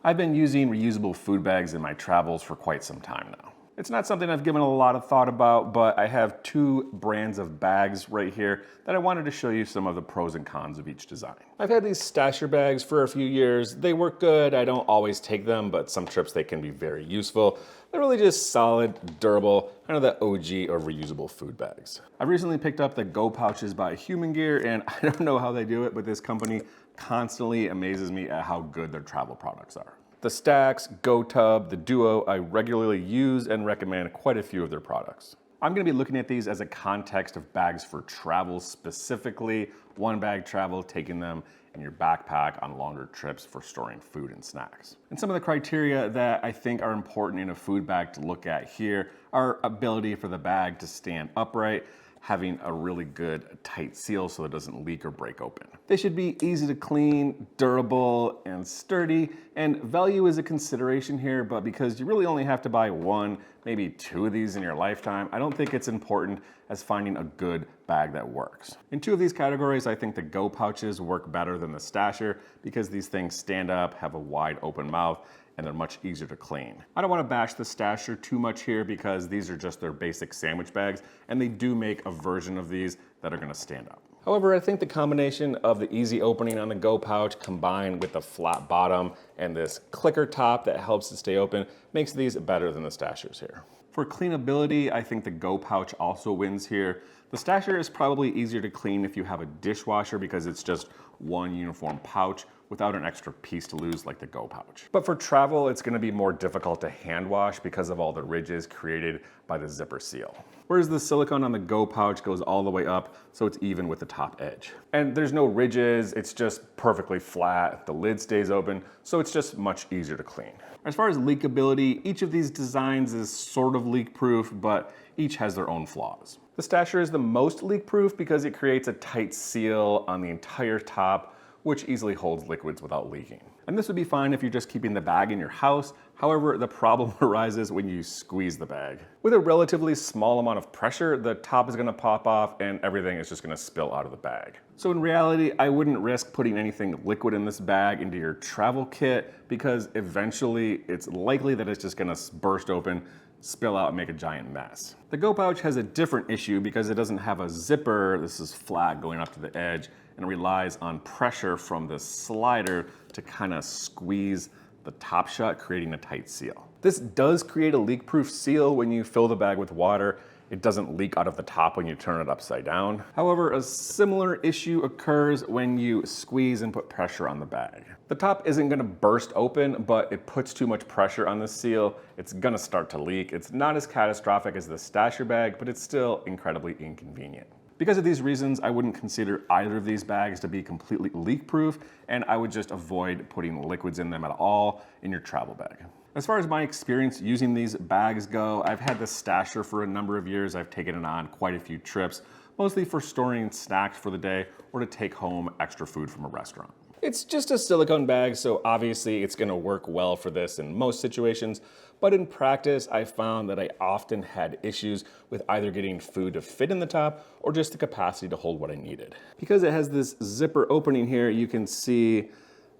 I've been using reusable food bags in my travels for quite some time now. It's not something I've given a lot of thought about, but I have two brands of bags right here that I wanted to show you some of the pros and cons of each design. I've had these stasher bags for a few years. They work good. I don't always take them, but some trips they can be very useful. They're really just solid, durable, kind of the OG of reusable food bags. I recently picked up the GoPouches by humangear, and I don't know how they do it, but this company constantly amazes me at how good their travel products are. The Stacks, GoTub, the Duo, I regularly use and recommend quite a few of their products. I'm going to be looking at these as a context of bags for travel specifically, one bag travel, taking them in your backpack on longer trips for storing food and snacks. And some of the criteria that I think are important in a food bag to look at here are ability for the bag to stand upright, having a really good tight seal so it doesn't leak or break open. They should be easy to clean, durable, and sturdy, and value is a consideration here, but because you really only have to buy one, maybe two of these in your lifetime, I don't think it's important as finding a good bag that works. In two of these categories, I think the GoPouches work better than the Stasher because these things stand up, have a wide open mouth, and they're much easier to clean. I don't want to bash the Stasher too much here because these are just their basic sandwich bags, and they do make a version of these that are going to stand up. However, I think the combination of the easy opening on the GoPouch combined with the flat bottom and this clicker top that helps it stay open makes these better than the Stashers here. For cleanability, I think the GoPouch also wins here. The Stasher is probably easier to clean if you have a dishwasher because it's just one uniform pouch without an extra piece to lose like the GoPouch. But for travel, it's gonna be more difficult to hand wash because of all the ridges created by the zipper seal. Whereas the silicone on the GoPouch goes all the way up, so it's even with the top edge. And there's no ridges, it's just perfectly flat, the lid stays open, so it's just much easier to clean. As far as leakability, each of these designs is sort of leak-proof, but each has their own flaws. The Stasher is the most leak-proof because it creates a tight seal on the entire top, which easily holds liquids without leaking. And this would be fine if you're just keeping the bag in your house. However, the problem arises when you squeeze the bag. With a relatively small amount of pressure, the top is gonna pop off and everything is just gonna spill out of the bag. So in reality, I wouldn't risk putting anything liquid in this bag into your travel kit because eventually it's likely that it's just gonna burst open, spill out, and make a giant mess. The GoPouch has a different issue because it doesn't have a zipper. This is flat going up to the edge, and it relies on pressure from the slider to kind of squeeze the top shut, creating a tight seal. This does create a leak-proof seal when you fill the bag with water. It doesn't leak out of the top when you turn it upside down. However, a similar issue occurs when you squeeze and put pressure on the bag. The top isn't gonna burst open, but it puts too much pressure on the seal. It's gonna start to leak. It's not as catastrophic as the Stasher bag, but it's still incredibly inconvenient. Because of these reasons, I wouldn't consider either of these bags to be completely leak-proof, and I would just avoid putting liquids in them at all in your travel bag. As far as my experience using these bags go, I've had the Stasher for a number of years. I've taken it on quite a few trips, mostly for storing snacks for the day or to take home extra food from a restaurant. It's just a silicone bag, so obviously it's gonna work well for this in most situations, but in practice, I found that I often had issues with either getting food to fit in the top or just the capacity to hold what I needed. Because it has this zipper opening here, you can see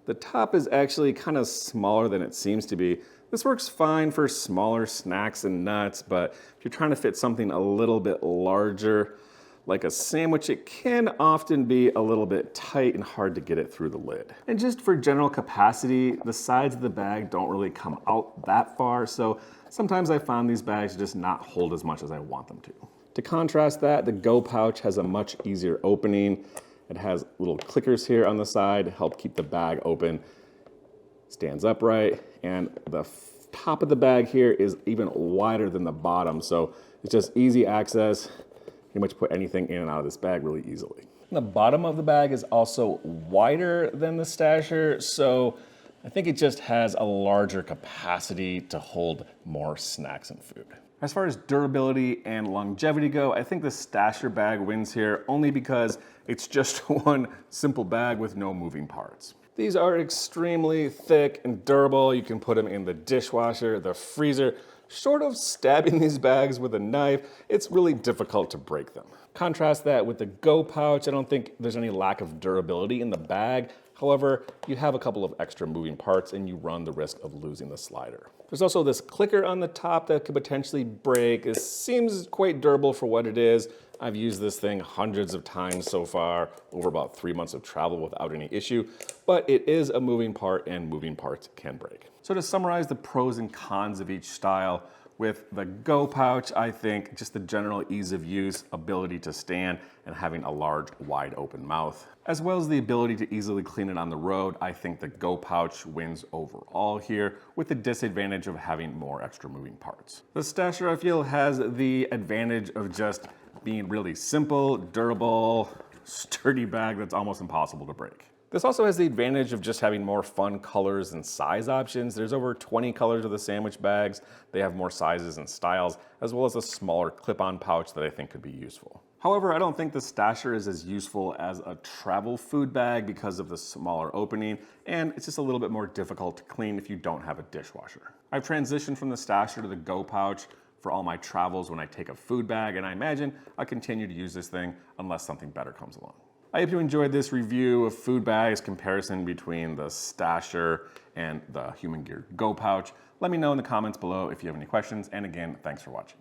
the top is actually kind of smaller than it seems to be. This works fine for smaller snacks and nuts, but if you're trying to fit something a little bit larger, like a sandwich, it can often be a little bit tight and hard to get it through the lid. And just for general capacity, the sides of the bag don't really come out that far, so sometimes I found these bags just not hold as much as I want them to. To contrast that, the GoPouch has a much easier opening. It has little clickers here on the side to help keep the bag open, stands upright, and the top of the bag here is even wider than the bottom, so it's just easy access. Pretty much put anything in and out of this bag really easily. And the bottom of the bag is also wider than the Stasher, so I think it just has a larger capacity to hold more snacks and food. As far as durability and longevity go, I think the Stasher bag wins here only because it's just one simple bag with no moving parts. These are extremely thick and durable. You can put them in the dishwasher, the freezer. Short of stabbing these bags with a knife, it's really difficult to break them. Contrast that with the GoPouch. I don't think there's any lack of durability in the bag. However, you have a couple of extra moving parts and you run the risk of losing the slider. There's also this clicker on the top that could potentially break. It seems quite durable for what it is. I've used this thing hundreds of times so far, over about 3 months of travel without any issue, but it is a moving part and moving parts can break. So to summarize the pros and cons of each style, with the GoPouch, I think just the general ease of use, ability to stand, and having a large, wide open mouth, as well as the ability to easily clean it on the road, I think the GoPouch wins overall here, with the disadvantage of having more extra moving parts. The Stasher, I feel, has the advantage of just being really simple, durable, sturdy bag that's almost impossible to break. This also has the advantage of just having more fun colors and size options. There's over 20 colors of the sandwich bags. They have more sizes and styles, as well as a smaller clip-on pouch that I think could be useful. However, I don't think the Stasher is as useful as a travel food bag because of the smaller opening, and it's just a little bit more difficult to clean if you don't have a dishwasher. I've transitioned from the Stasher to the GoPouch for all my travels when I take a food bag, and I imagine I'll continue to use this thing unless something better comes along. I hope you enjoyed this review of food bags comparison between the Stasher and the humangear GoPouch. Let me know in the comments below if you have any questions, and again, thanks for watching.